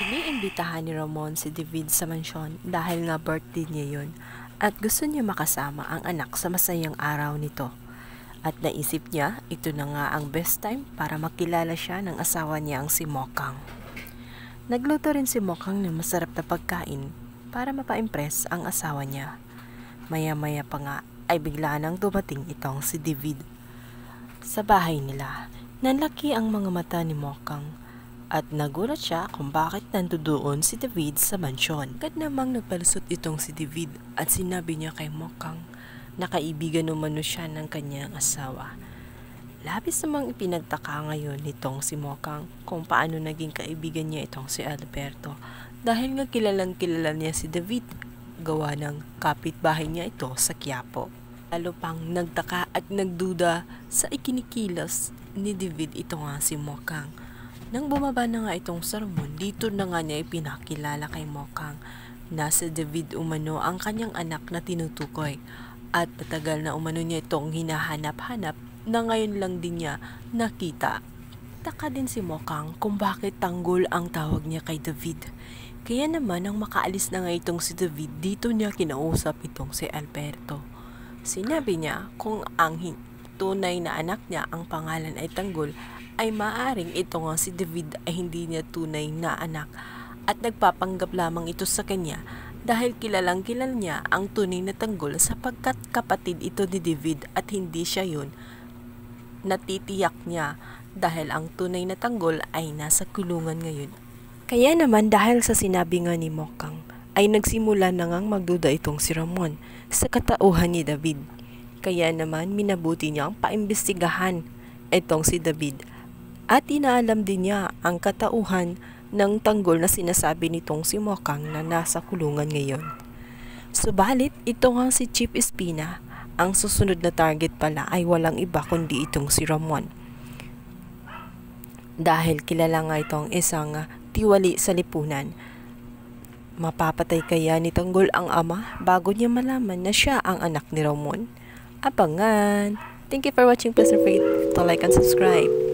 Iniimbitahan ni Ramon si David sa mansyon dahil nga birthday niya yun at gusto niya makasama ang anak sa masayang araw nito. At naisip niya, ito na nga ang best time para makilala siya ng asawa niya ang si Mokang. Nagluto rin si Mokang ng masarap na pagkain para mapa-impress ang asawa niya. Maya-maya pa nga ay bigla nang dumating itong si David. Sa bahay nila, nanlaki ang mga mata ni Mokang at nagulat siya kung bakit nandoon si David sa mansyon. Agad namang nagpalusot itong si David at sinabi niya kay Mokang na kaibigan umano siya ng kanyang asawa. Labis namang ipinagtaka ngayon nitong si Mokang kung paano naging kaibigan niya itong si Alberto dahil nga kilalang kilala niya si David gawa ng kapitbahay niya ito sa Quiapo. Lalo pang nagtaka at nagduda sa ikinikilos ni David ito nga si Mokang. Nang bumaba na nga itong sermon, dito na nga niya ipinakilala kay Mokang na si David umano ang kanyang anak na tinutukoy at matagal na umano niya itong hinahanap-hanap na ngayon lang din niya nakita. Taka din si Mokang kung bakit tanggol ang tawag niya kay David. Kaya naman nang makaalis na nga itong si David, dito niya kinausap itong si Alberto. Sinabi niya kung ang tunay na anak niya ang pangalan ay Tanggol, ay maaring ito nga si David ay hindi niya tunay na anak at nagpapanggap lamang ito sa kanya dahil kilalang kilala niya ang tunay na Tanggol sapagkat kapatid ito ni David at hindi siya yun. Natitiyak niya dahil ang tunay na Tanggol ay nasa kulungan ngayon. Kaya naman dahil sa sinabi nga ni Mokang ay nagsimula na ngang magduda itong si Ramon sa katauhan ni David. Kaya naman minabuti niyang paimbestigahan itong si David at inaalam din niya ang katauhan ng Tanggol na sinasabi nitong si Mokang na nasa kulungan ngayon. Subalit ito nga si Chief Espina, ang susunod na target pala ay walang iba kundi itong si Ramon. Dahil kilala nga itong isang tiwali sa lipunan. Mapapatay kaya ni Tanggol ang ama bago niya malaman na siya ang anak ni Ramon? Abangan! Thank you for watching. Please don't forget to like and subscribe.